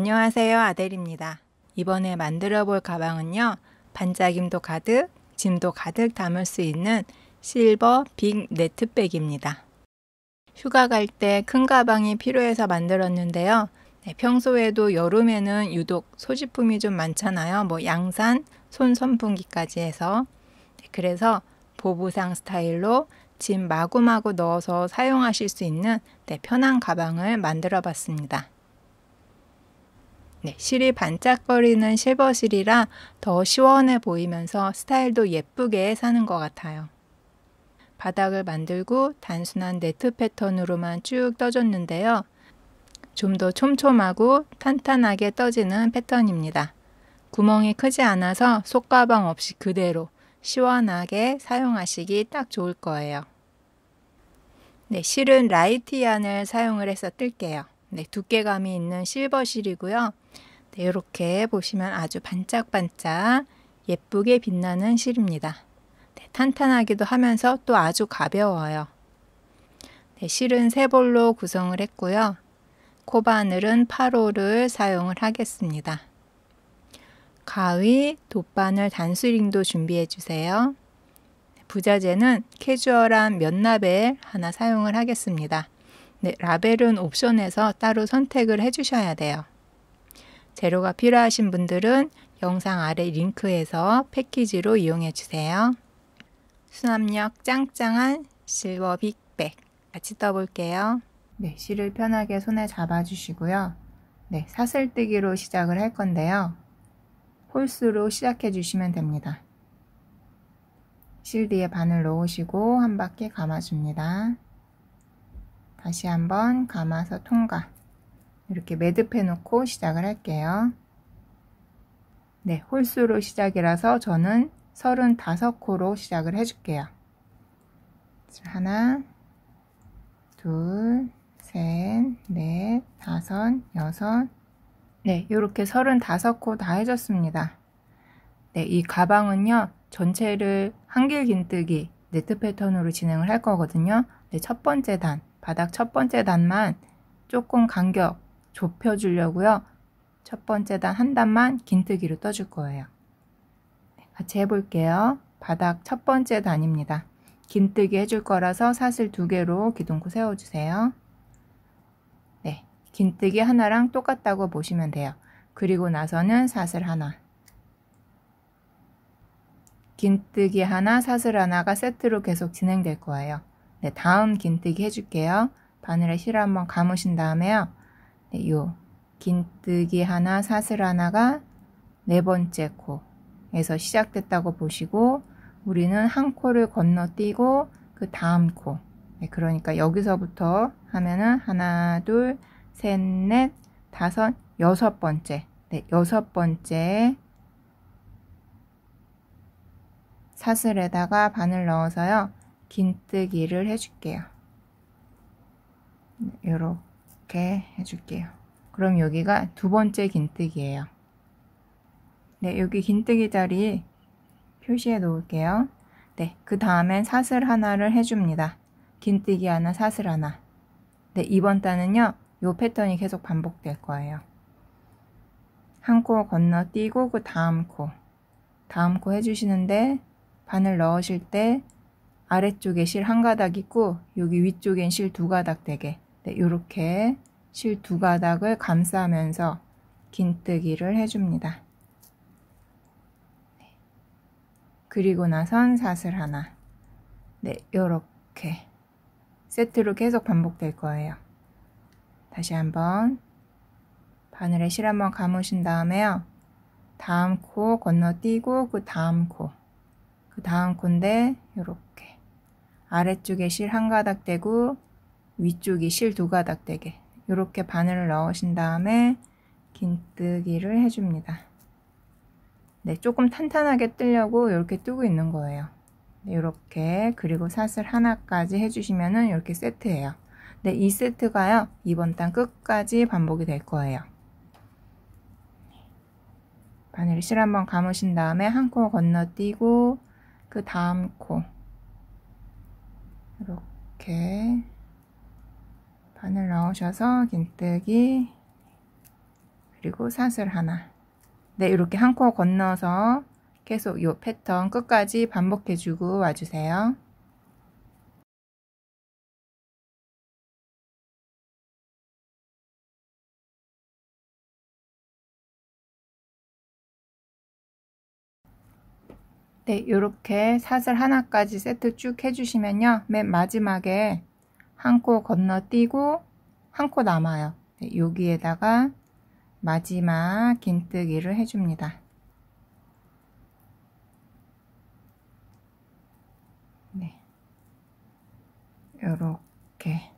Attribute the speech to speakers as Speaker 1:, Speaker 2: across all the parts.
Speaker 1: 안녕하세요, 아델입니다. 이번에 만들어 볼 가방은요, 반짝임도 가득, 짐도 가득 담을 수 있는 실버 빅 네트백입니다. 휴가 갈 때 큰 가방이 필요해서 만들었는데요. 평소에도 여름에는 유독 소지품이 좀 많잖아요. 양산, 손 선풍기까지 해서. 그래서 보부상 스타일로 짐 마구마구 넣어서 사용하실 수 있는 편한 가방을 만들어 봤습니다. 실이 반짝거리는 실버 실이라 더 시원해 보이면서 스타일도 예쁘게 사는 것 같아요. 바닥을 만들고 단순한 네트 패턴으로만 쭉 떠줬는데요. 좀 더 촘촘하고 탄탄하게 떠지는 패턴입니다. 구멍이 크지 않아서 속가방 없이 그대로 시원하게 사용하시기 딱 좋을 거예요. 실은 라이티안을 사용을 해서 뜰게요. 두께감이 있는 실버 실이고요. 이렇게 보시면 아주 반짝반짝 예쁘게 빛나는 실입니다. 탄탄하기도 하면서 또 아주 가벼워요. 실은 세 볼로 구성을 했고요. 코바늘은 8호를 사용을 하겠습니다. 가위, 돗바늘, 단수링도 준비해 주세요. 부자재는 캐주얼한 면 라벨 하나 사용을 하겠습니다. 라벨은 옵션에서 따로 선택을 해주셔야 돼요. 재료가 필요하신 분들은 영상 아래 링크에서 패키지로 이용해 주세요. 수납력 짱짱한 실버 빅백 같이 떠볼게요. 실을 편하게 손에 잡아주시고요. 사슬뜨기로 시작을 할 건데요. 홀수로 시작해 주시면 됩니다. 실 뒤에 바늘 놓으시고 한 바퀴 감아줍니다. 다시 한번 감아서 통과. 이렇게 매듭해 놓고 시작을 할게요. 홀수로 시작이라서 저는 35코로 시작을 해줄게요. 하나, 둘, 셋, 넷, 다섯, 여섯. 이렇게 35코 다 해줬습니다. 이 가방은요, 전체를 한길 긴뜨기 네트 패턴으로 진행을 할 거거든요. 첫 번째 단, 바닥 첫 번째 단만 조금 간격 좁혀주려고요. 첫 번째 단 한 단만 긴뜨기로 떠줄 거예요. 같이 해볼게요. 바닥 첫 번째 단입니다. 긴뜨기 해줄 거라서 사슬 2개로 기둥코 세워주세요. 긴뜨기 하나랑 똑같다고 보시면 돼요. 그리고 나서는 사슬 하나. 긴뜨기 하나, 사슬 하나가 세트로 계속 진행될 거예요. 다음 긴뜨기 해줄게요. 바늘에 실을 한번 감으신 다음에요. 요 긴뜨기 하나, 사슬 하나가 네 번째 코에서 시작됐다고 보시고 우리는 한 코를 건너뛰고 그 다음 코. 그러니까 여기서부터 하면은 하나, 둘, 셋, 넷, 다섯, 여섯 번째. 여섯 번째 사슬에다가 바늘 넣어서요. 긴뜨기를 해줄게요. 이렇게 해줄게요. 그럼 여기가 두 번째 긴뜨기예요. 여기 긴뜨기 자리 표시해 놓을게요. 그 다음엔 사슬 하나를 해줍니다. 긴뜨기 하나, 사슬 하나. 이번 단은요, 이 패턴이 계속 반복될 거예요. 한 코 건너뛰고 그 다음 코 해주시는데 바늘 넣으실 때 아래쪽에 실 한 가닥 있고 여기 위쪽엔 실 2가닥 되게 이렇게 실 2가닥을 감싸면서 긴뜨기를 해줍니다. 그리고 나선 사슬 하나. 이렇게 세트로 계속 반복될 거예요. 다시 한번 바늘에 실 한번 감으신 다음에요. 다음 코 건너뛰고 그 다음 코인데 이렇게 아래쪽에 실 한 가닥 되고 위쪽이 실 2가닥 되게 이렇게 바늘을 넣으신 다음에 긴뜨기를 해줍니다. 조금 탄탄하게 뜨려고 이렇게 뜨고 있는 거예요. 이렇게 그리고 사슬 하나까지 해주시면은 이렇게 세트예요. 이 세트가요 이번 단 끝까지 반복이 될 거예요. 바늘에 실 한번 감으신 다음에 한 코 건너뛰고 그 다음 코 이렇게 바늘 넣으셔서 긴뜨기 그리고 사슬 하나. 네, 이렇게 한 코 건너서 계속 이 패턴 끝까지 반복해주고 와주세요. 네, 이렇게 사슬 하나까지 세트 쭉 해주시면요. 맨 마지막에 한 코 건너뛰고 한 코 남아요. 네, 여기에다가 마지막 긴뜨기를 해줍니다. 네, 요렇게.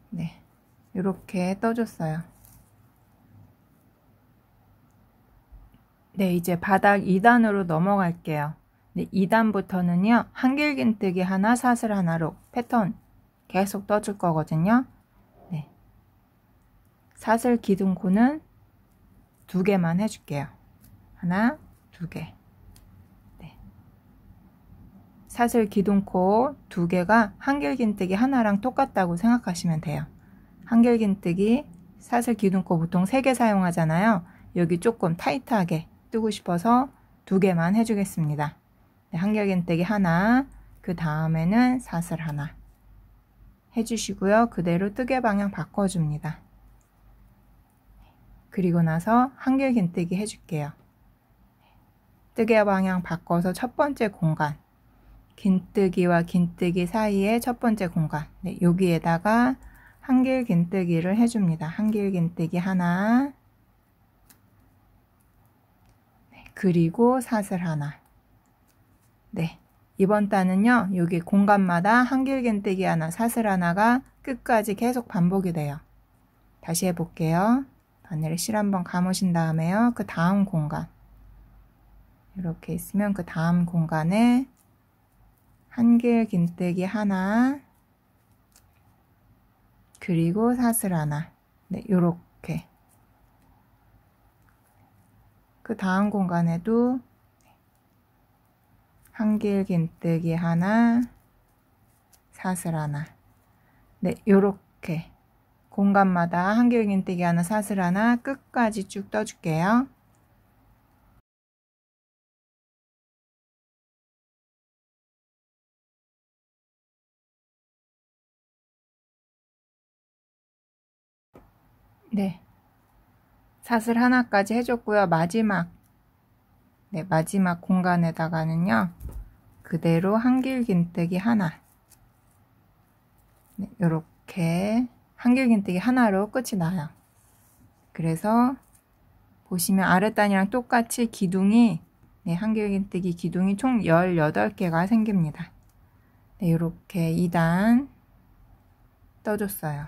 Speaker 1: 네, 요렇게 떠줬어요. 네, 이제 바닥 2단으로 넘어갈게요. 네, 2단부터는요, 한길긴뜨기 하나, 사슬 하나로 패턴 계속 떠줄 거거든요. 네, 사슬 기둥코는 2개만 해줄게요. 하나, 2개. 네. 사슬 기둥코 2개가 한길긴뜨기 하나랑 똑같다고 생각하시면 돼요. 한길긴뜨기, 사슬 기둥코 보통 3개 사용하잖아요. 여기 조금 타이트하게 뜨고 싶어서 2개만 해주겠습니다. 네, 한길긴뜨기 하나, 그 다음에는 사슬 하나 해주시고요. 그대로 뜨개 방향 바꿔줍니다. 그리고 나서 한길긴뜨기 해줄게요. 뜨개 방향 바꿔서 첫 번째 공간, 긴뜨기와 긴뜨기 사이에 첫 번째 공간, 네, 여기에다가 한길긴뜨기를 해줍니다. 한길긴뜨기 하나, 네, 그리고 사슬 하나. 네, 이번 단은요, 여기 공간마다 한길긴뜨기 하나, 사슬 하나가 끝까지 계속 반복이 돼요. 다시 해볼게요. 바늘에 실 한번 감으신 다음에요, 그 다음 공간, 이렇게 있으면 그 다음 공간에 한길긴뜨기 하나, 그리고 사슬 하나. 네, 요렇게. 그 다음 공간에도 한길긴뜨기 하나, 사슬 하나. 네, 요렇게 공간마다 한길긴뜨기 하나, 사슬 하나 끝까지 쭉 떠줄게요. 네, 사슬 하나까지 해줬고요. 마지막, 네, 마지막 공간에다가는요, 그대로 한길긴뜨기 하나. 네, 요렇게 한길긴뜨기 하나로 끝이 나요. 그래서 보시면 아랫단이랑 똑같이 기둥이, 네, 한길긴뜨기 기둥이 총 18개가 생깁니다. 네, 이렇게 2단 떠줬어요.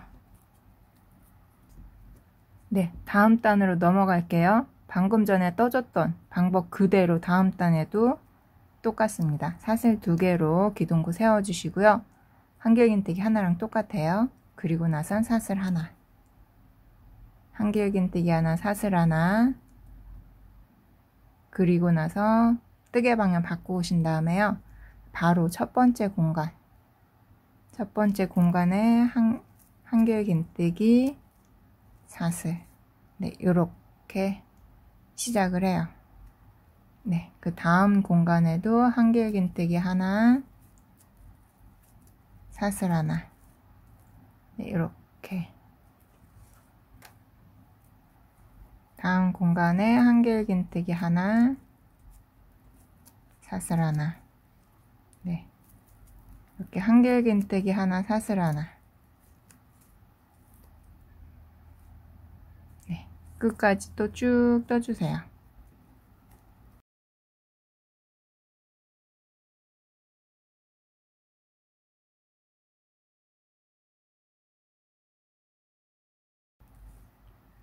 Speaker 1: 네, 다음 단으로 넘어갈게요. 방금 전에 떠줬던 방법 그대로 다음 단에도 똑같습니다. 사슬 2개로 기둥코 세워주시고요. 한길긴뜨기 하나랑 똑같아요. 그리고 나선 사슬 하나, 한길긴뜨기 하나, 사슬 하나, 그리고 나서 뜨개 방향 바꾸신 다음에요. 바로 첫 번째 공간, 첫 번째 공간에 한길긴뜨기, 사슬, 네, 요렇게 시작을 해요. 네, 그 다음 공간에도 한길긴뜨기 하나, 사슬 하나, 네, 요렇게. 다음 공간에 한길긴뜨기 하나, 사슬 하나. 네, 이렇게 한길긴뜨기 하나, 사슬 하나. 네, 끝까지 또 쭉 떠주세요.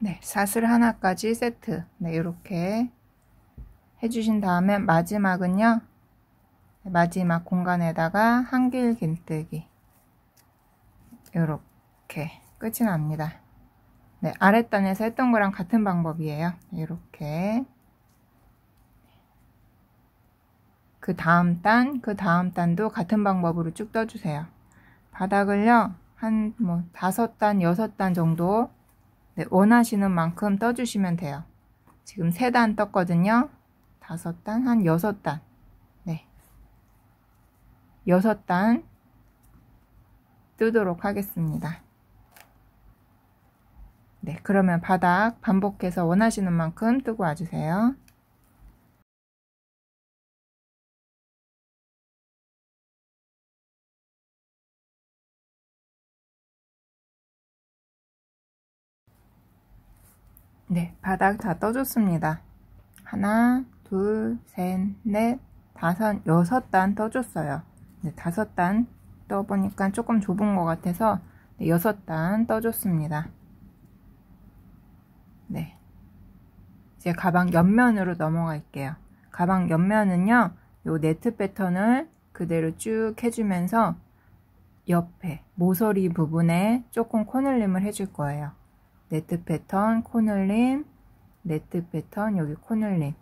Speaker 1: 네, 사슬 하나까지 세트. 네, 이렇게 해주신 다음에 마지막은요, 마지막 공간에다가 한길긴뜨기, 이렇게 끝이 납니다. 네, 아랫단에서 했던 거랑 같은 방법이에요. 이렇게. 그 다음 단도 같은 방법으로 쭉 떠주세요. 바닥을요, 한 5단, 6단 정도 네, 원하시는 만큼 떠주시면 돼요. 지금 3단 떴거든요. 5단, 한 6단. 네. 6단 뜨도록 하겠습니다. 네, 그러면 바닥 반복해서 원하시는 만큼 뜨고 와주세요. 네, 바닥 다 떠줬습니다. 하나, 둘, 셋, 넷, 다섯, 6단 떠줬어요. 네, 5단 떠보니까 조금 좁은 것 같아서 6단 떠줬습니다. 네, 이제 가방 옆면으로 넘어갈게요. 가방 옆면은요, 요 네트 패턴을 그대로 쭉 해주면서 옆에 모서리 부분에 조금 코늘림을 해줄 거예요. 네트 패턴, 코늘림, 네트 패턴, 여기 코늘림,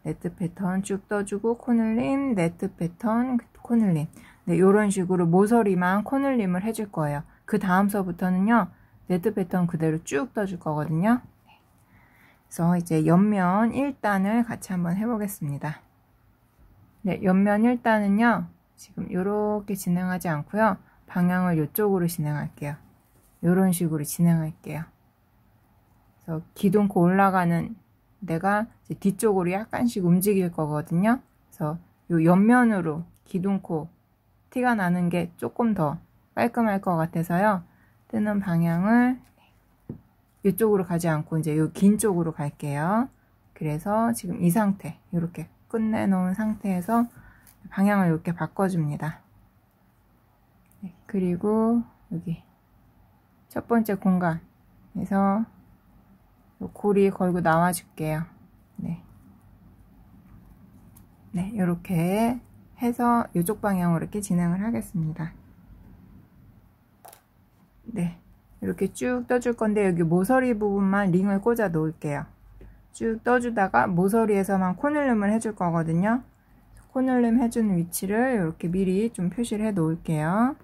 Speaker 1: 네트 패턴 쭉 떠주고 코늘림, 네트 패턴, 코늘림. 네, 이런 식으로 모서리만 코늘림을 해줄 거예요. 그 다음서부터는요, 네트 패턴 그대로 쭉 떠줄 거거든요. 그래서 이제 옆면 1단을 같이 한번 해보겠습니다. 네, 옆면 1단은요, 지금 이렇게 진행하지 않고요, 방향을 이쪽으로 진행할게요. 이런 식으로 진행할게요. 그래서 기둥코 올라가는 데가 이제 뒤쪽으로 약간씩 움직일 거거든요. 그래서 요 옆면으로 기둥코 티가 나는 게 조금 더 깔끔할 것 같아서요. 뜨는 방향을 이쪽으로 가지 않고 이제 요 긴 쪽으로 갈게요. 그래서 지금 이 상태, 이렇게 끝내 놓은 상태에서 방향을 이렇게 바꿔줍니다. 네, 그리고 여기 첫 번째 공간에서 고리 걸고 나와 줄게요. 네. 네, 이렇게 해서 이쪽 방향으로 이렇게 진행을 하겠습니다. 네, 이렇게 쭉 떠줄 건데 여기 모서리 부분만 링을 꽂아 놓을게요. 쭉 떠주다가 모서리에서만 코늘림을 해줄 거거든요. 코늘림 해주는 위치를 이렇게 미리 좀 표시를 해 놓을게요.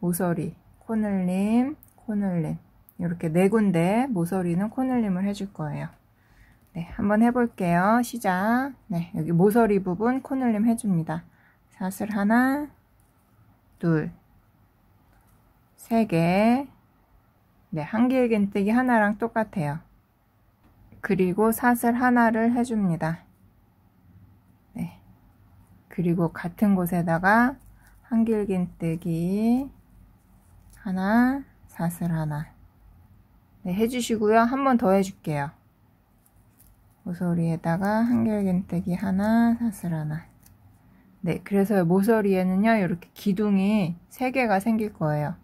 Speaker 1: 모서리, 코늘림, 코늘림, 이렇게 4군데 모서리는 코늘림을 해줄 거예요. 네, 한번 해볼게요. 시작. 네, 여기 모서리 부분 코늘림 해줍니다. 사슬 하나, 둘, 3개. 네, 한길긴뜨기 하나랑 똑같아요. 그리고 사슬 하나를 해줍니다. 네, 그리고 같은 곳에다가 한길긴뜨기 하나, 사슬 하나. 네, 해주시고요. 한 번 더 해줄게요. 모서리에다가 한길긴뜨기 하나, 사슬 하나. 네, 그래서 모서리에는요, 이렇게 기둥이 3개가 생길 거예요.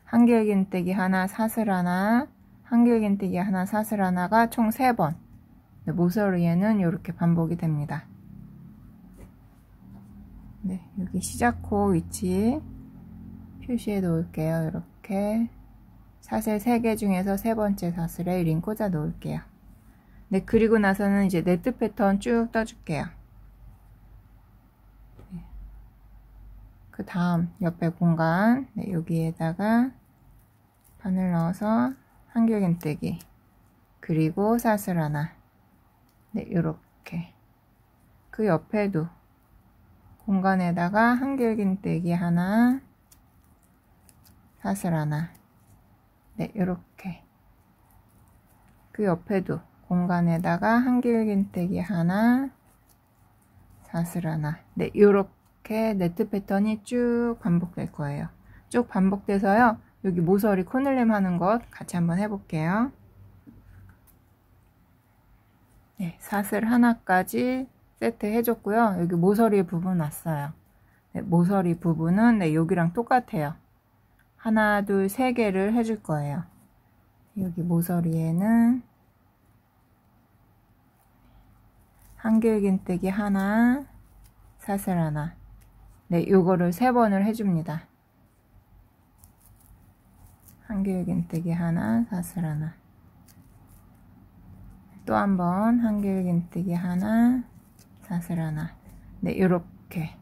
Speaker 1: 한길긴뜨기 하나, 사슬 하나, 한길긴뜨기 하나, 사슬 하나가 총 3번. 네, 모서리에는 이렇게 반복이 됩니다. 네, 여기 시작코 위치 표시해 놓을게요. 이렇게 사슬 3개 중에서 3번째 사슬에 링 꽂아 놓을게요. 네, 그리고 나서는 이제 네트 패턴 쭉 떠줄게요. 네. 그 다음 옆에 공간, 네, 여기에다가 바늘 넣어서 한길긴뜨기, 그리고 사슬 하나. 네, 요렇게. 그 옆에도 공간에다가 한길긴뜨기 하나, 사슬 하나. 네, 요렇게. 그 옆에도 공간에다가 한길긴뜨기 하나, 사슬 하나. 네, 요렇게 네트 패턴이 쭉 반복될 거예요. 쭉 반복돼서요, 여기 모서리 코늘림 하는 것 같이 한번 해볼게요. 네, 사슬 하나까지 세트 해줬고요. 여기 모서리 부분 왔어요. 네, 모서리 부분은 네, 여기랑 똑같아요. 하나, 둘, 3개를 해줄 거예요. 여기 모서리에는 한길긴뜨기 하나, 사슬 하나. 네, 요거를 3번을 해줍니다. 한길긴뜨기 하나, 사슬 하나. 또 한 번 한길긴뜨기 하나, 사슬 하나. 네, 요렇게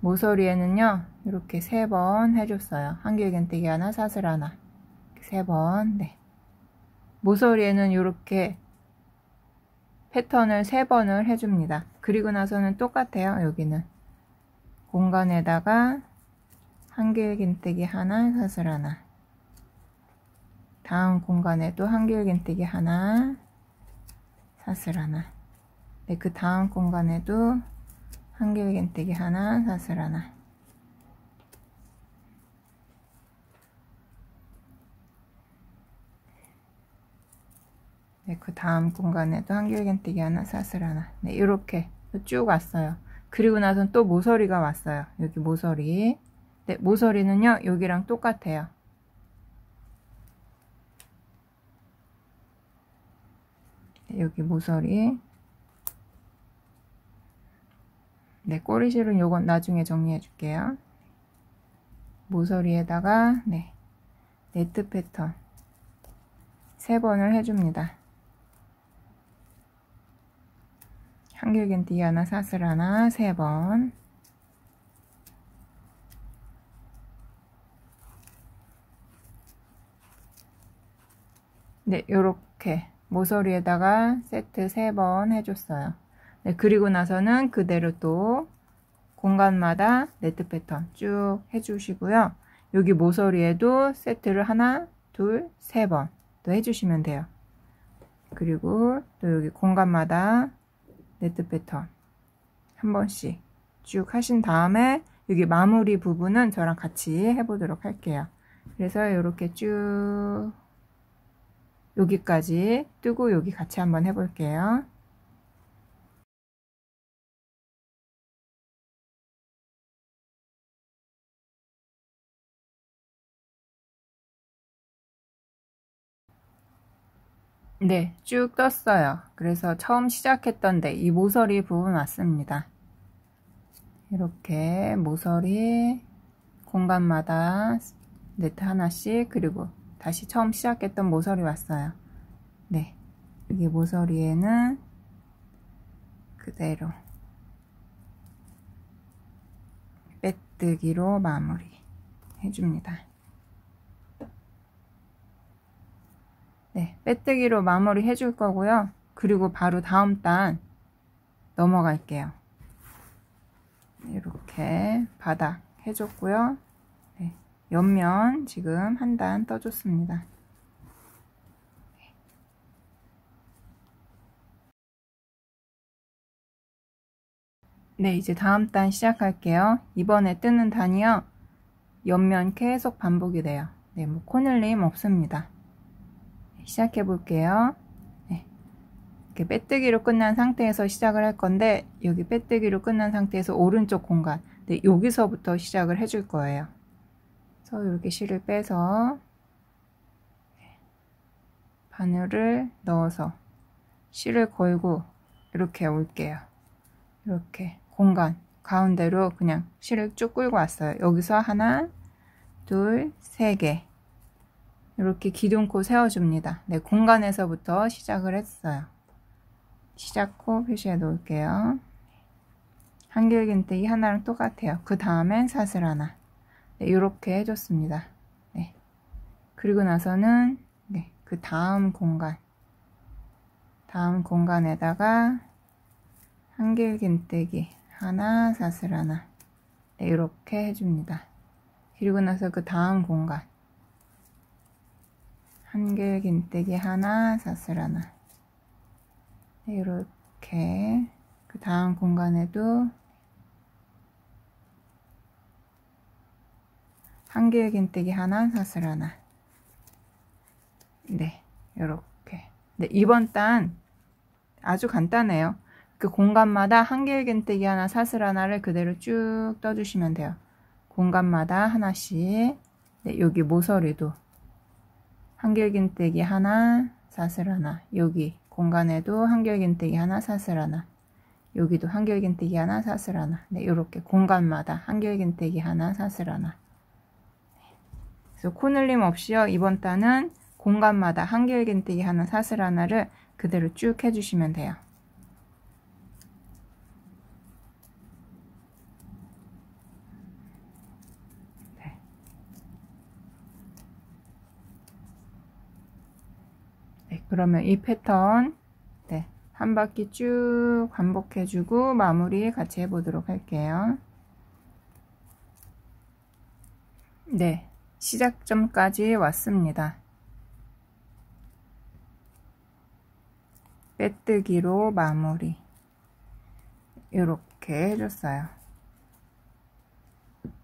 Speaker 1: 모서리에는요, 이렇게 3번 해줬어요. 한길긴뜨기 하나, 사슬 하나. 3번. 네. 모서리에는 이렇게 패턴을 3번을 해줍니다. 그리고 나서는 똑같아요. 여기는 공간에다가 한길긴뜨기 하나, 사슬 하나, 다음 공간에도 한길긴뜨기 하나, 사슬 하나, 네, 그 다음 공간에도 한길긴뜨기 하나, 사슬 하나, 네, 그 다음 공간에도 한길긴뜨기 하나, 사슬 하나, 네, 이렇게 쭉 왔어요. 그리고 나선 또 모서리가 왔어요. 여기 모서리. 네, 모서리는요 여기랑 똑같아요. 네, 여기 모서리. 네, 꼬리실은 요건 나중에 정리해 줄게요. 모서리에다가 네, 네트 패턴 3번을 해줍니다. 한길긴뜨기 하나, 사슬 하나, 3번. 네, 요렇게 모서리에다가 세트 3번 해줬어요. 네, 그리고 나서는 그대로 또 공간마다 네트 패턴 쭉 해주시고요. 여기 모서리에도 세트를 하나, 둘, 3번 또 해주시면 돼요. 그리고 또 여기 공간마다 네트 패턴 한 번씩 쭉 하신 다음에 여기 마무리 부분은 저랑 같이 해보도록 할게요. 그래서 이렇게 쭉 여기까지 뜨고 여기 같이 한번 해볼게요. 네, 쭉 떴어요. 그래서 처음 시작했던 데 이 모서리 부분 왔습니다. 이렇게 모서리 공간마다 네트 하나씩, 그리고 다시 처음 시작했던 모서리 왔어요. 네, 여기 모서리에는 그대로 빼뜨기로 마무리 해줍니다. 네, 빼뜨기로 마무리 해줄 거고요. 그리고 바로 다음 단 넘어갈게요. 이렇게 바닥 해줬고요. 네, 옆면 지금 한 단 떠줬습니다. 네, 이제 다음 단 시작할게요. 이번에 뜨는 단이요, 옆면 계속 반복이 돼요. 네, 뭐 코늘림 없습니다. 시작해 볼게요. 네, 이렇게 빼뜨기로 끝난 상태에서 시작을 할 건데, 여기 빼뜨기로 끝난 상태에서 오른쪽 공간, 네, 여기서부터 시작을 해줄 거예요. 그래서 이렇게 실을 빼서 바늘을 넣어서 실을 걸고 이렇게 올게요. 이렇게 공간 가운데로 그냥 실을 쭉 끌고 왔어요. 여기서 하나, 둘, 3개 이렇게 기둥코 세워줍니다. 네, 공간에서부터 시작을 했어요. 시작코 표시해 놓을게요. 한길긴뜨기 하나랑 똑같아요. 그 다음엔 사슬 하나. 네, 이렇게 해줬습니다. 네, 그리고 나서는 네, 그 다음 공간에다가 한길긴뜨기 하나, 사슬 하나. 네, 이렇게 해줍니다. 그리고 나서 그 다음 공간 한길긴뜨기 하나, 사슬 하나. 네, 이렇게 그 다음 공간에도 한길긴뜨기 하나, 사슬 하나. 네, 이렇게. 네, 이번 단 아주 간단해요. 그 공간마다 한길긴뜨기 하나, 사슬 하나를 그대로 쭉 떠주시면 돼요. 공간마다 하나씩. 네, 여기 모서리도 한길긴뜨기 하나, 사슬 하나. 여기 공간에도 한길긴뜨기 하나, 사슬 하나. 여기도 한길긴뜨기 하나, 사슬 하나. 네, 이렇게 공간마다 한길긴뜨기 하나, 사슬 하나. 그래서 코늘림 없이요, 이번 단은 공간마다 한길긴뜨기 하나, 사슬 하나를 그대로 쭉 해주시면 돼요. 그러면 이 패턴 네, 한 바퀴 쭉 반복해주고 마무리 같이 해보도록 할게요. 네, 시작점까지 왔습니다. 빼뜨기로 마무리 이렇게 해줬어요.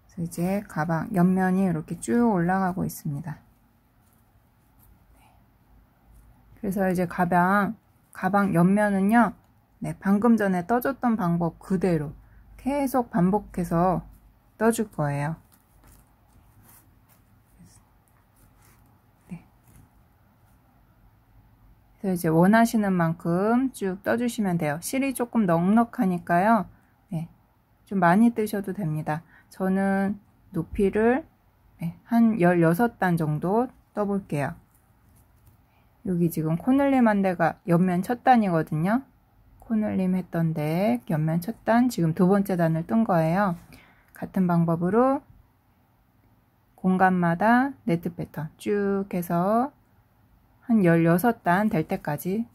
Speaker 1: 그래서 이제 가방 옆면이 이렇게 쭉 올라가고 있습니다. 그래서 이제 가방 옆면은요, 네, 방금 전에 떠줬던 방법 그대로 계속 반복해서 떠줄 거예요. 네. 그래서 이제 원하시는 만큼 쭉 떠주시면 돼요. 실이 조금 넉넉하니까요, 네, 좀 많이 뜨셔도 됩니다. 저는 높이를 네, 한 16단 정도 떠볼게요. 여기 지금 코늘림 한 대가 옆면 첫 단이거든요. 코늘림 했던 데 옆면 첫 단, 지금 두 번째 단을 뜬 거예요. 같은 방법으로 공간마다 네트 패턴 쭉 해서 한 16단 될 때까지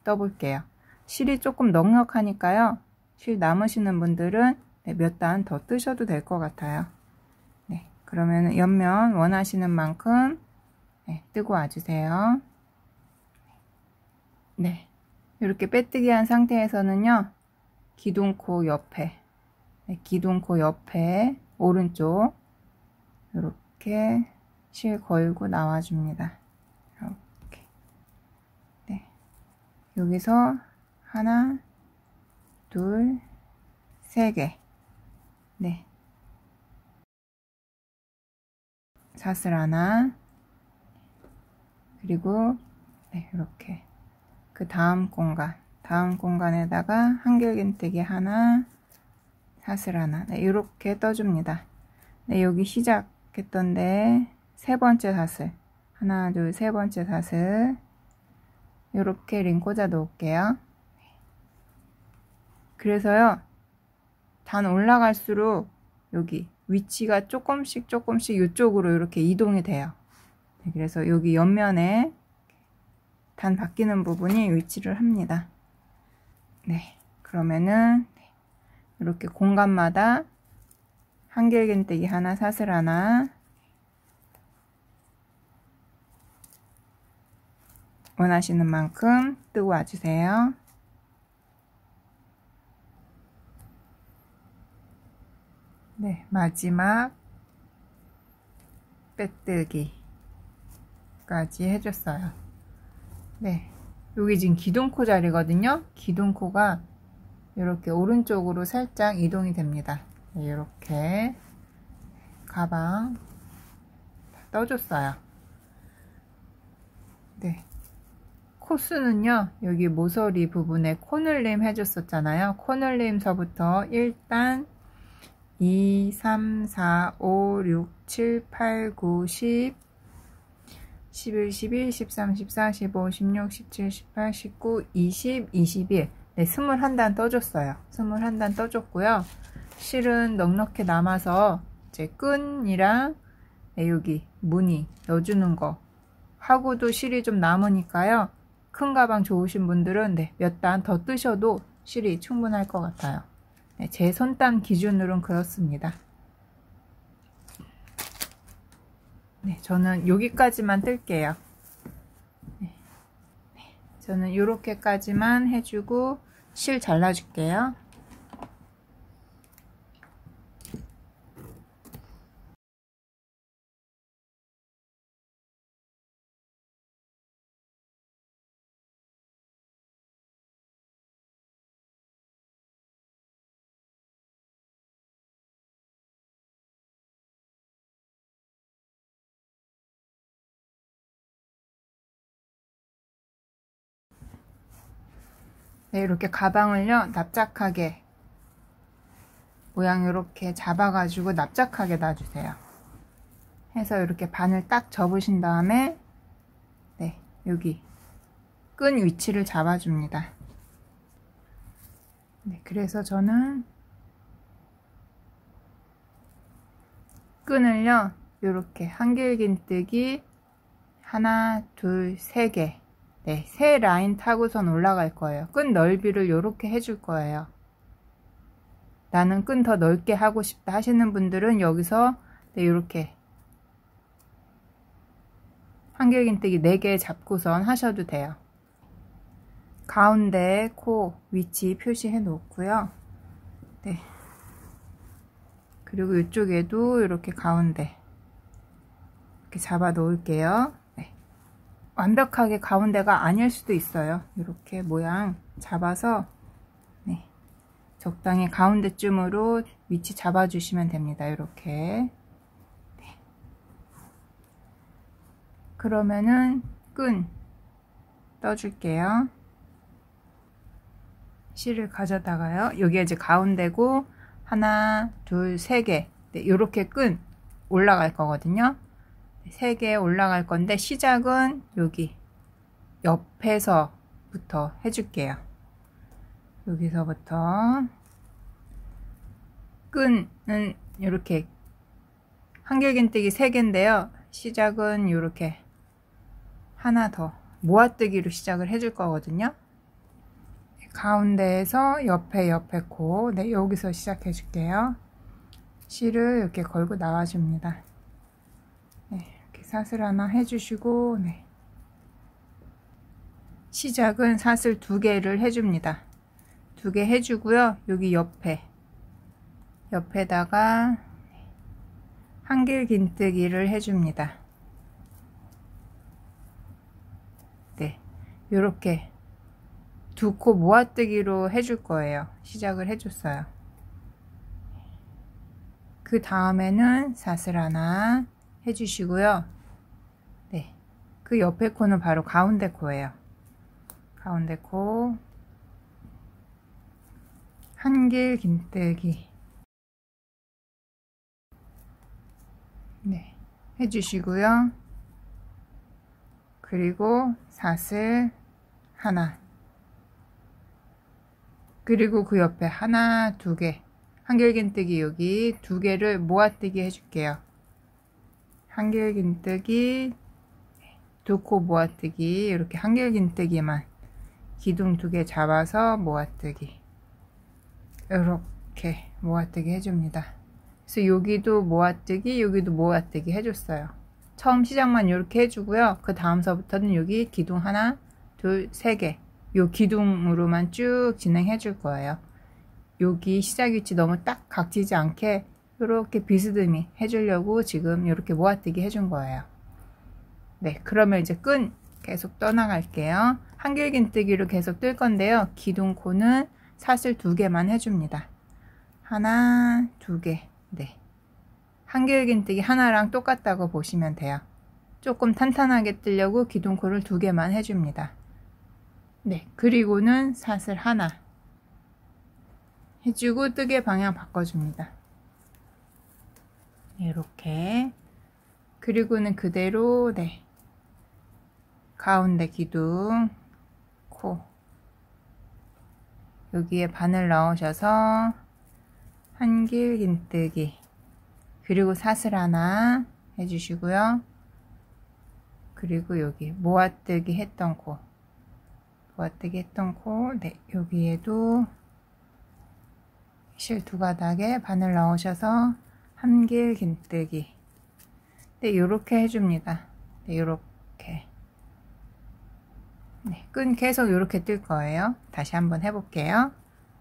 Speaker 1: 떠볼게요. 실이 조금 넉넉하니까요. 실 남으시는 분들은 네, 몇 단 더 뜨셔도 될 것 같아요. 네, 그러면 옆면 원하시는 만큼 네, 뜨고 와주세요. 네, 이렇게 빼뜨기 한 상태에서는요, 기둥코 옆에, 네, 기둥코 옆에 오른쪽 이렇게 실 걸고 나와줍니다. 이렇게. 네, 여기서 하나, 둘, 세 개. 네, 사슬 하나, 그리고 네, 이렇게. 그 다음 공간에다가 한길긴뜨기 하나, 사슬 하나, 네, 이렇게 떠줍니다. 네, 여기 시작했던데 세 번째 사슬, 하나, 둘, 세 번째 사슬, 이렇게 링 꽂아 놓을게요. 그래서요, 단 올라갈수록 여기 위치가 조금씩 이쪽으로 이렇게 이동이 돼요. 네, 그래서 여기 옆면에 단 바뀌는 부분이 위치를 합니다. 네, 그러면은 이렇게 공간마다 한길긴뜨기 하나, 사슬 하나, 원하시는 만큼 뜨고 와주세요. 네, 마지막 빼뜨기까지 해줬어요. 네, 여기 지금 기둥코 자리거든요. 기둥코가 이렇게 오른쪽으로 살짝 이동이 됩니다. 네, 이렇게 가방 떠줬어요. 네, 코스는요, 여기 모서리 부분에 코늘림 해줬었잖아요. 코늘림서부터 1단 2, 3, 4, 5, 6, 7, 8, 9, 10 11, 12, 13, 14, 15, 16, 17, 18, 19, 20, 21. 네, 21단 떠줬어요. 21단 떠줬고요. 실은 넉넉히 남아서 이제 끈이랑 네, 여기 무늬 넣어주는 거 하고도 실이 좀 남으니까요. 큰 가방 좋으신 분들은 네, 몇 단 더 뜨셔도 실이 충분할 것 같아요. 네, 제 손단 기준으로는 그렇습니다. 네, 저는 여기까지만 뜰게요. 네, 저는 이렇게까지만 해주고 실 잘라줄게요. 네, 이렇게 가방을요, 납작하게 모양 이렇게 잡아가지고 납작하게 놔주세요. 해서 이렇게 반을 딱 접으신 다음에 네, 여기 끈 위치를 잡아줍니다. 네, 그래서 저는 끈을요, 이렇게 한길긴뜨기 하나, 둘, 세 개 네, 세 라인 타고선 올라갈 거예요. 끈 넓이를 이렇게 해줄 거예요. 나는 끈 더 넓게 하고 싶다 하시는 분들은 여기서 네, 이렇게 한길긴뜨기 4개 잡고선 하셔도 돼요. 가운데 코 위치 표시해 놓고요. 네. 그리고 이쪽에도 이렇게 가운데 이렇게 잡아 놓을게요. 네. 완벽하게 가운데가 아닐 수도 있어요. 이렇게 모양 잡아서 네. 적당히 가운데쯤으로 위치 잡아 주시면 됩니다. 이렇게. 네. 그러면은 끈 떠줄게요. 실을 가져다가요. 여기 이제 가운데고 하나, 둘, 세 개. 네, 이렇게 끈 올라갈 거거든요. 3개 올라갈 건데 시작은 여기 옆에서부터 해줄게요. 여기서부터 끈은 이렇게 한길긴뜨기 3개인데요. 시작은 이렇게 하나 더 모아뜨기로 시작을 해줄 거거든요. 가운데에서 옆에 코, 네, 여기서 시작해 줄게요. 실을 이렇게 걸고 나와줍니다. 네, 이렇게 사슬 하나 해주시고, 네. 시작은 사슬 2개를 해줍니다. 2개 해주고요. 여기 옆에다가 한길긴뜨기를 해줍니다. 네, 요렇게 2코 모아뜨기로 해줄 거예요. 시작을 해줬어요. 그 다음에는 사슬 하나 해주시고요. 네, 그 옆에 코는 바로 가운데 코예요. 가운데 코 한길긴뜨기 네, 해주시고요. 그리고 사슬 하나, 그리고 그 옆에 하나, 2개, 한길긴뜨기 여기 2개를 모아뜨기 해줄게요. 한길긴뜨기 2코 모아뜨기, 이렇게 한길긴뜨기만 기둥 2개 잡아서 모아뜨기, 이렇게 모아뜨기 해줍니다. 그래서 여기도 모아뜨기, 여기도 모아뜨기 해줬어요. 처음 시작만 이렇게 해주고요. 그 다음서부터는 여기 기둥 하나, 둘, 3개, 요 기둥으로만 쭉 진행해 줄 거예요. 여기 시작 위치 너무 딱 각지지 않게 이렇게 비스듬히 해주려고 지금 이렇게 모아뜨기 해준 거예요. 네, 그러면 이제 끈 계속 떠나갈게요. 한길긴뜨기로 계속 뜰 건데요. 기둥 코는 사슬 2개만 해줍니다. 하나, 2개. 네, 한길긴뜨기 하나랑 똑같다고 보시면 돼요. 조금 탄탄하게 뜨려고 기둥 코를 2개만 해줍니다. 네, 그리고는 사슬 하나 해주고 뜨개 방향 바꿔줍니다. 이렇게. 그리고는 그대로 네, 가운데 기둥 코 여기에 바늘 넣으셔서 한길긴뜨기, 그리고 사슬 하나 해주시고요. 그리고 여기 모아뜨기 했던 코, 네, 여기에도 실 2가닥에 바늘 넣으셔서 한길긴뜨기, 네, 요렇게 해줍니다. 네, 요렇게. 네, 끈 계속 요렇게 뜰 거예요. 다시 한번 해볼게요.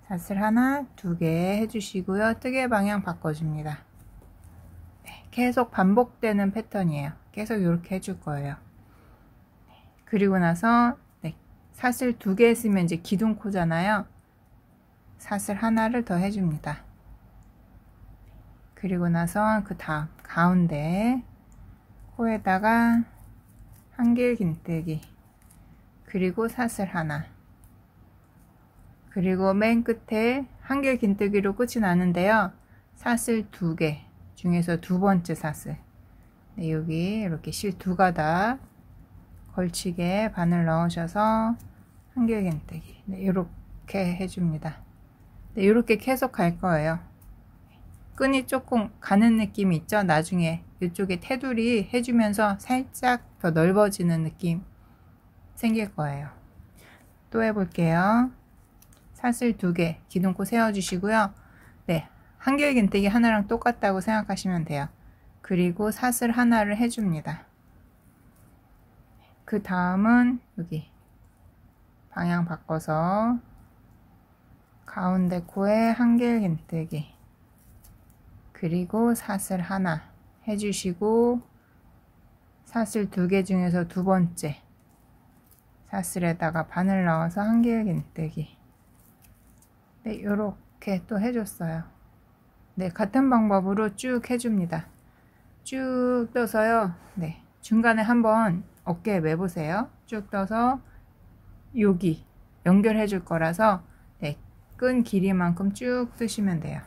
Speaker 1: 사슬 하나, 2개 해주시고요. 뜨개 방향 바꿔줍니다. 네, 계속 반복되는 패턴이에요. 계속 요렇게 해줄 거예요. 네, 그리고 나서 네, 사슬 2개 했으면 이제 기둥코잖아요. 사슬 하나를 더 해줍니다. 그리고 나서 그 다음 가운데 코에다가 한길긴뜨기, 그리고 사슬 하나, 그리고 맨 끝에 한길긴뜨기로 끝이 나는데요. 사슬 2개 중에서 2번째 사슬, 네, 여기 이렇게 실 2가닥 걸치게 바늘 넣으셔서 한길긴뜨기, 네, 이렇게 해줍니다. 네, 이렇게 계속 갈 거예요. 끈이 조금 가는 느낌이 있죠. 나중에 이쪽에 테두리 해주면서 살짝 더 넓어지는 느낌, 생길 거예요. 또 해볼게요. 사슬 2개 기둥코 세워주시고요. 네, 한길긴뜨기 하나랑 똑같다고 생각하시면 돼요. 그리고 사슬 하나를 해줍니다. 그 다음은 여기 방향 바꿔서 가운데 코에 한길긴뜨기 그리고 사슬 하나 해주시고 사슬 2개 중에서 두 번째 사슬에다가 바늘 넣어서 한길긴뜨기. 네, 요렇게 또 해줬어요. 네, 같은 방법으로 쭉 해줍니다. 쭉 떠서요. 네, 중간에 한번 어깨에 매보세요. 쭉 떠서 여기 연결해 줄 거라서 네, 끈 길이만큼 쭉 뜨시면 돼요.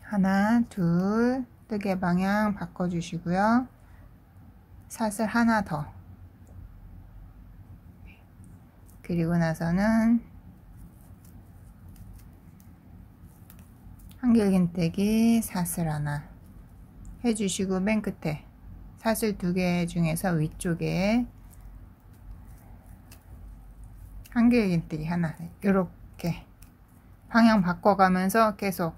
Speaker 1: 하나, 둘, 뜨개 방향 바꿔주시고요. 사슬 하나 더. 그리고 나서는 한길긴뜨기 사슬 하나 해주시고 맨 끝에 사슬 2개 중에서 위쪽에 한길긴뜨기 하나 이렇게 방향 바꿔가면서 계속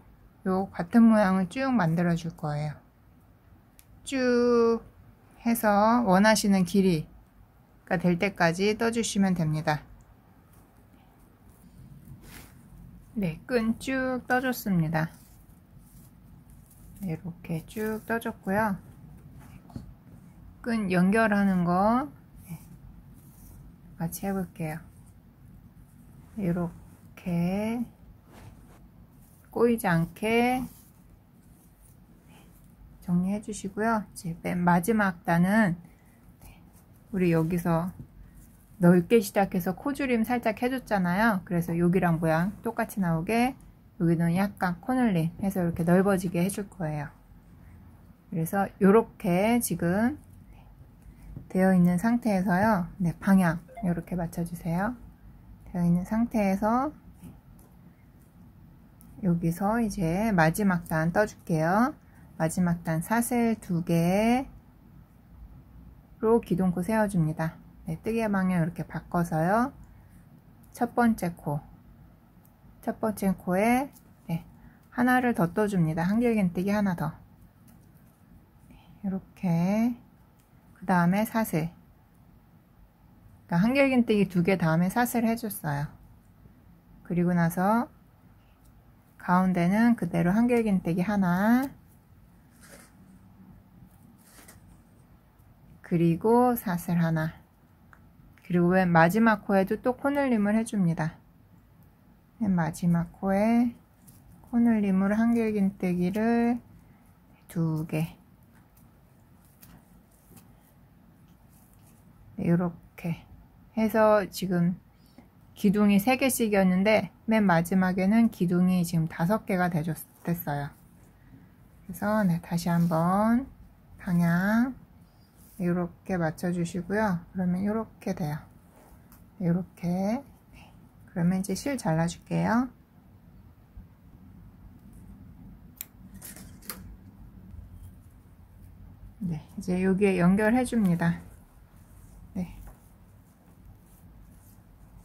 Speaker 1: 요 같은 모양을 쭉 만들어 줄 거예요. 쭉 해서 원하시는 길이가 될 때까지 떠주시면 됩니다. 네, 끈 쭉 떠줬습니다. 이렇게 쭉 떠줬고요. 끈 연결하는 거 같이 해볼게요. 이렇게 꼬이지 않게 정리해 주시고요. 이제 맨 마지막 단은 우리 여기서 넓게 시작해서 코줄임 살짝 해줬잖아요. 그래서 여기랑 모양 똑같이 나오게 여기는 약간 코늘림 해서 이렇게 넓어지게 해줄 거예요. 그래서 이렇게 지금 되어 있는 상태에서요. 네, 방향 이렇게 맞춰주세요. 되어 있는 상태에서 여기서 이제 마지막 단 떠줄게요. 마지막 단 사슬 2개로 기둥코 세워줍니다. 네, 뜨개 방향 이렇게 바꿔서요. 첫 번째 코에 네, 하나를 더 떠줍니다. 한길긴뜨기 하나 더. 이렇게 그 다음에 사슬. 그러니까 한길긴뜨기 2개 다음에 사슬 해줬어요. 그리고 나서 가운데는 그대로 한길긴뜨기 하나. 그리고 사슬 하나. 그리고 맨 마지막 코에도 또 코늘림을 해줍니다. 맨 마지막 코에 코늘림으로 한길긴뜨기를 2개. 네, 이렇게 해서 지금 기둥이 3개씩이었는데 맨 마지막에는 기둥이 지금 5개가 됐어요. 그래서 네, 다시 한번 방향 이렇게 맞춰 주시고요. 그러면 이렇게 돼요. 이렇게. 그러면 이제 실 잘라 줄게요. 네, 이제 여기에 연결해 줍니다. 네.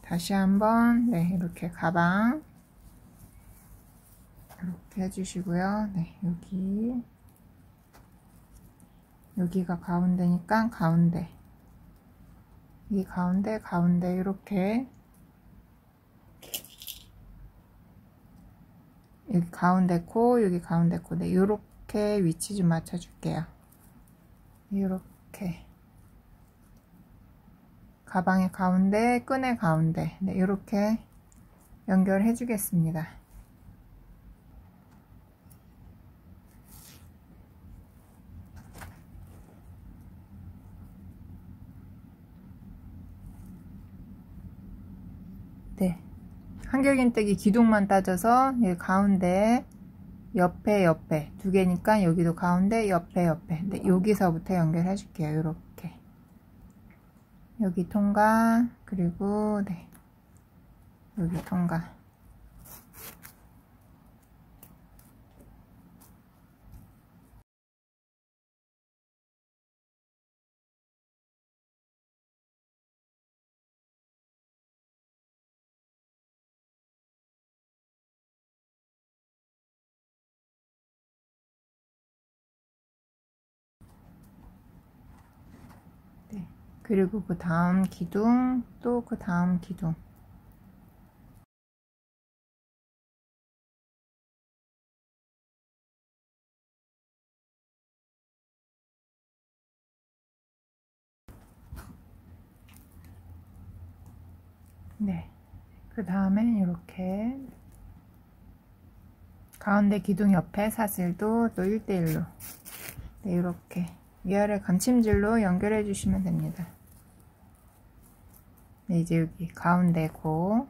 Speaker 1: 다시 한번 네, 이렇게 가방 이렇게 해주시고요. 네, 여기가 가운데니까 가운데, 이 가운데 이렇게 여기 가운데 코, 여기 가운데 코, 네, 이렇게 위치 좀 맞춰 줄게요. 이렇게 가방의 가운데, 끈의 가운데, 네, 이렇게 연결해 주겠습니다. 네, 한길긴뜨기 기둥만 따져서 여기 가운데 옆에 2개니까 여기도 가운데 옆에 네, 여기서부터 연결해 줄게요. 이렇게 여기 통과, 그리고 네, 여기 통과. 그리고 그 다음 기둥, 또 그 다음 기둥. 네, 그 다음에 이렇게 가운데 기둥 옆에 사슬도 또 1대1로 네, 이렇게 위아래 감침질로 연결해 주시면 됩니다. 네, 이제 여기 가운데고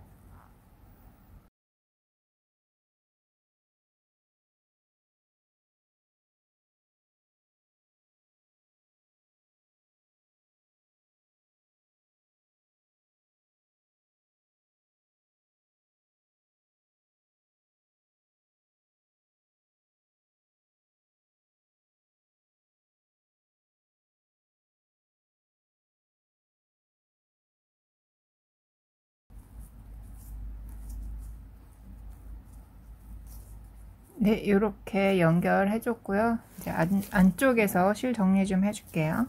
Speaker 1: 네, 이렇게 연결해 줬고요. 이제 안쪽에서 실 정리 좀 해줄게요.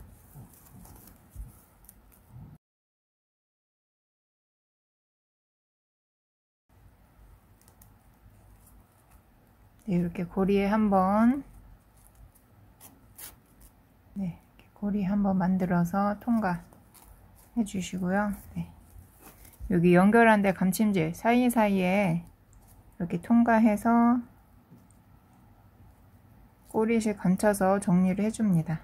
Speaker 1: 네, 이렇게 고리에 한번 네, 이렇게 고리 한번 만들어서 통과해 주시고요. 네, 여기 연결한 데 감침질 사이사이에 이렇게 통과해서 꼬리실 감춰서 정리를 해줍니다.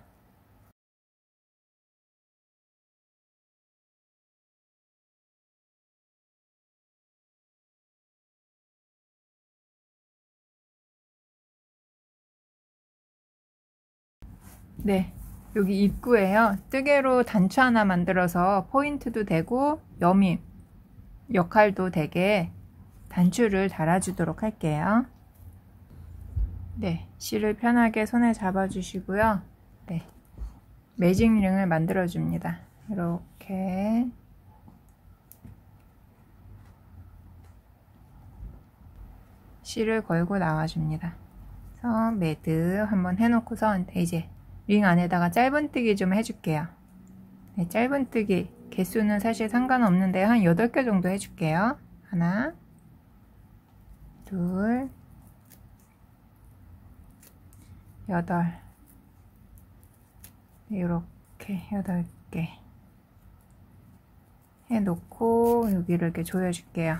Speaker 1: 네, 여기 입구에요. 뜨개로 단추 하나 만들어서 포인트도 되고 여미 역할도 되게 단추를 달아주도록 할게요. 네, 실을 편하게 손에 잡아주시고요. 네, 매직링을 만들어줍니다. 이렇게 실을 걸고 나와줍니다. 그래서 매듭 한번 해놓고서 이제 링 안에다가 짧은뜨기 좀 해줄게요. 네, 짧은뜨기 개수는 사실 상관없는데 한 8개 정도 해줄게요. 하나, 둘, 8, 이렇게 8개 해놓고 여기를 이렇게 조여줄게요.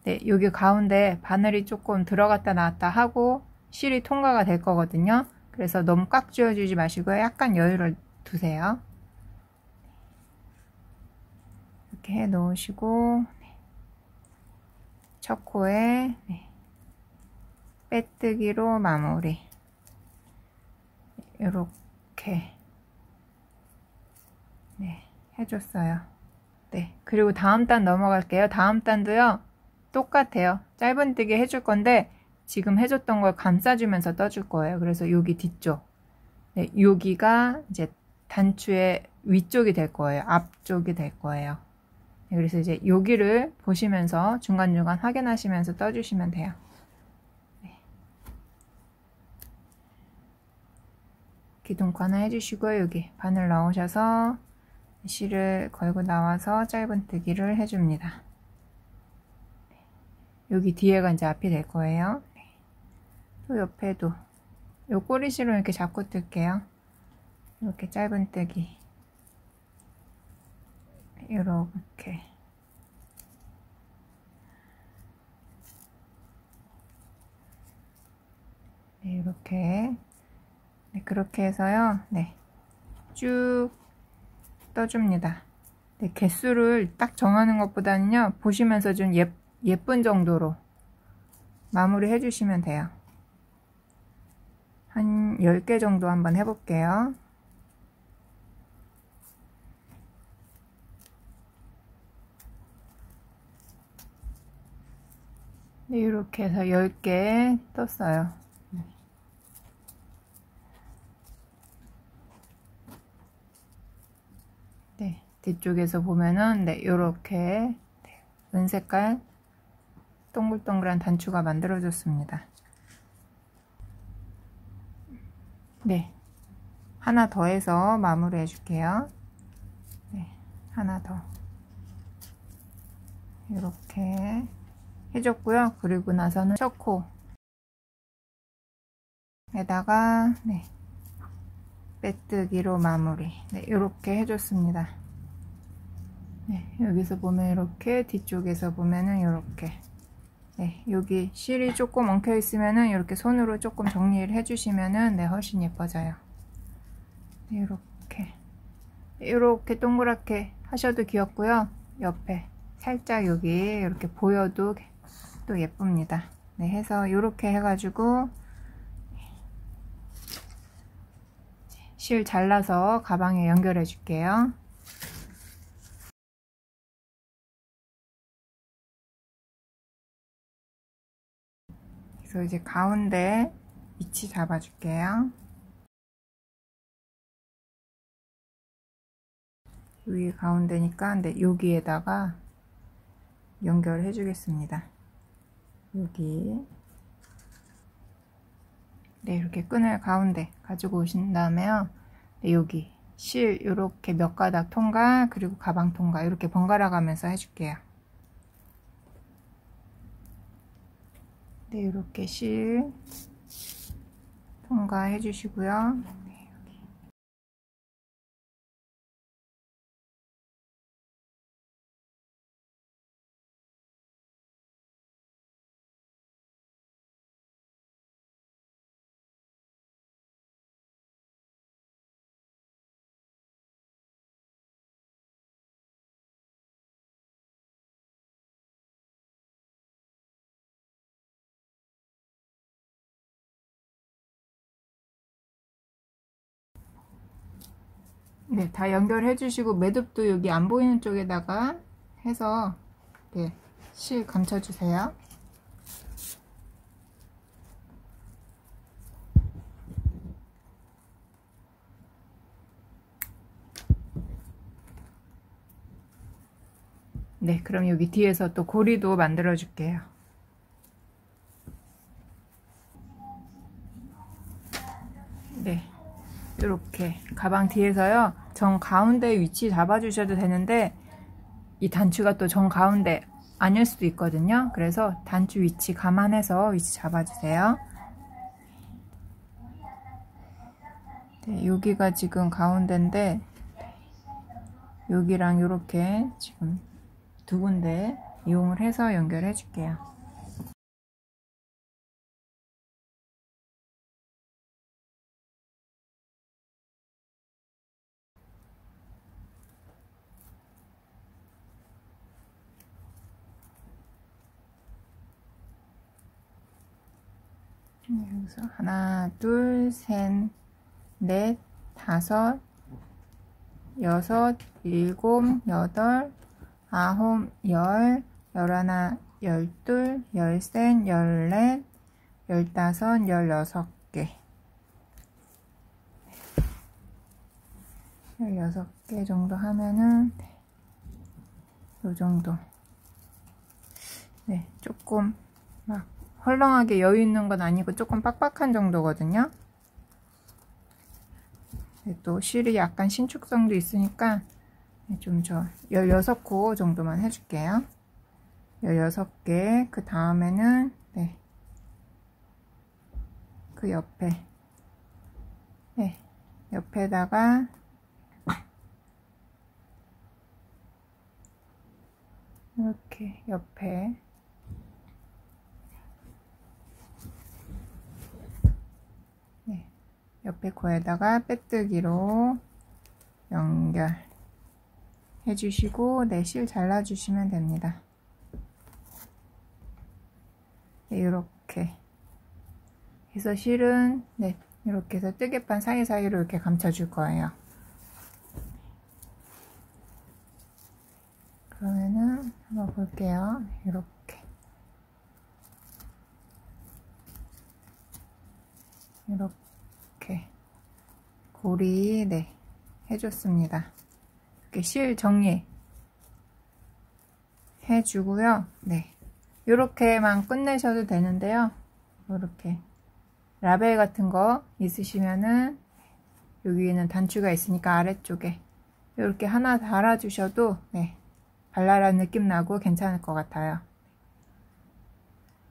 Speaker 1: 네, 여기 가운데 바늘이 조금 들어갔다 나왔다 하고 실이 통과가 될 거거든요. 그래서 너무 꽉 쥐어주지 마시고 약간 여유를 두세요. 이렇게 해 놓으시고 첫 코에 빼뜨기로 마무리. 이렇게 해줬어요. 네, 그리고 다음 단 넘어갈게요. 다음 단도요 똑같아요. 짧은뜨기 해줄 건데 지금 해줬던 걸 감싸주면서 떠줄 거예요. 그래서 여기 뒤쪽, 네, 여기가 이제 단추의 위쪽이 될 거예요. 앞쪽이 될 거예요. 네, 그래서 이제 여기를 보시면서 중간중간 확인하시면서 떠주시면 돼요. 네. 기둥 하나 해주시고요. 여기 바늘 넣으셔서 실을 걸고 나와서 짧은뜨기를 해줍니다. 여기 뒤에가 이제 앞이 될 거예요. 또 옆에도 요 꼬리실로 이렇게 잡고 뜰게요. 이렇게 짧은뜨기 이렇게 네, 이렇게 네, 그렇게 해서요. 네, 쭉 떠줍니다. 네, 개수를 딱 정하는 것보다는요 보시면서 좀 예쁜 정도로 마무리 해주시면 돼요. 한 10개 정도 한번 해볼게요. 네, 이렇게 해서 10개 떴어요. 네, 뒤쪽에서 보면은 네, 이렇게 은색깔 동글동글한 단추가 만들어졌습니다. 네, 하나 더 해서 마무리 해줄게요. 네. 하나 더 이렇게 해줬고요. 그리고 나서는 초코에다가 네, 빼뜨기로 마무리. 네, 이렇게 해줬습니다. 네, 여기서 보면 이렇게, 뒤쪽에서 보면은 이렇게. 네, 여기 실이 조금 엉켜 있으면은 이렇게 손으로 조금 정리를 해주시면은 네, 훨씬 예뻐져요. 네, 이렇게 동그랗게 하셔도 귀엽고요. 옆에 살짝 여기 이렇게 보여도 또 예쁩니다. 네, 해서 이렇게 해가지고 실 잘라서 가방에 연결해 줄게요. 그래서 이제 가운데 위치 잡아 줄게요. 여기 가운데니까 네, 여기에다가 연결해 주겠습니다. 여기 네, 이렇게 끈을 가운데 가지고 오신 다음에요. 네, 여기 실 이렇게 몇 가닥 통과, 그리고 가방 통과 이렇게 번갈아 가면서 해줄게요. 네, 이렇게 실 통과해 주시고요. 네, 여기. 네, 다 연결해 주시고 매듭도 여기 안 보이는 쪽에다가 해서 네, 실 감춰 주세요. 네, 그럼 여기 뒤에서 또 고리도 만들어 줄게요. 네, 이렇게 가방 뒤에서요, 정 가운데 위치 잡아 주셔도 되는데 이 단추가 또 정 가운데 아닐 수도 있거든요. 그래서 단추 위치 감안해서 위치 잡아 주세요. 네, 여기가 지금 가운데인데 여기랑 이렇게 지금 두 군데 이용을 해서 연결해 줄게요. 여기서 하나, 둘, 셋, 넷, 다섯, 여섯, 일곱, 여덟, 아홉, 열, 열하나, 열둘, 열셋, 열넷, 열다섯, 열여섯 개. 16개 정도 하면은 요 정도. 네, 조금 막 헐렁하게 여유 있는 건 아니고 조금 빡빡한 정도거든요. 네, 또 실이 약간 신축성도 있으니까 좀 16코 정도만 해줄게요. 16개. 그 다음에는 네, 그 옆에 네, 옆에다가 이렇게 옆에 네, 옆에 코에다가 빼뜨기로 연결 해주시고 네, 실 잘라주시면 됩니다. 네, 이렇게 해서 실은 네, 이렇게 해서 뜨개판 사이사이로 이렇게 감춰줄 거예요. 그러면은 한번 볼게요. 이렇게 고리 네, 해줬습니다. 이렇게 실 정리 해주고요. 네, 이렇게만 끝내셔도 되는데요. 이렇게 라벨 같은 거 있으시면은 여기에는 단추가 있으니까 아래쪽에 이렇게 하나 달아주셔도 네, 발랄한 느낌 나고 괜찮을 것 같아요.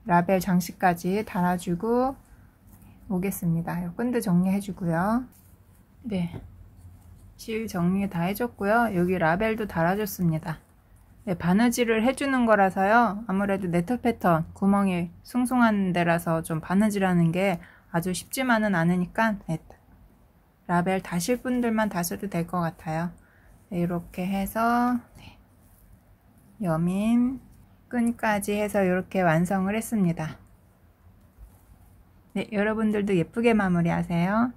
Speaker 1: 라벨 장식까지 달아주고 오겠습니다. 끈도 정리해주고요. 네, 실 정리 다 해줬고요. 여기 라벨도 달아줬습니다. 네, 바느질을 해주는 거라서요. 아무래도 네트 패턴 구멍이 숭숭한 데라서 좀 바느질하는 게 아주 쉽지만은 않으니까 네, 라벨 다실 분들만 다셔도 될 것 같아요. 네, 이렇게 해서 네, 여민 끈까지 해서 이렇게 완성을 했습니다. 네, 여러분들도 예쁘게 마무리하세요.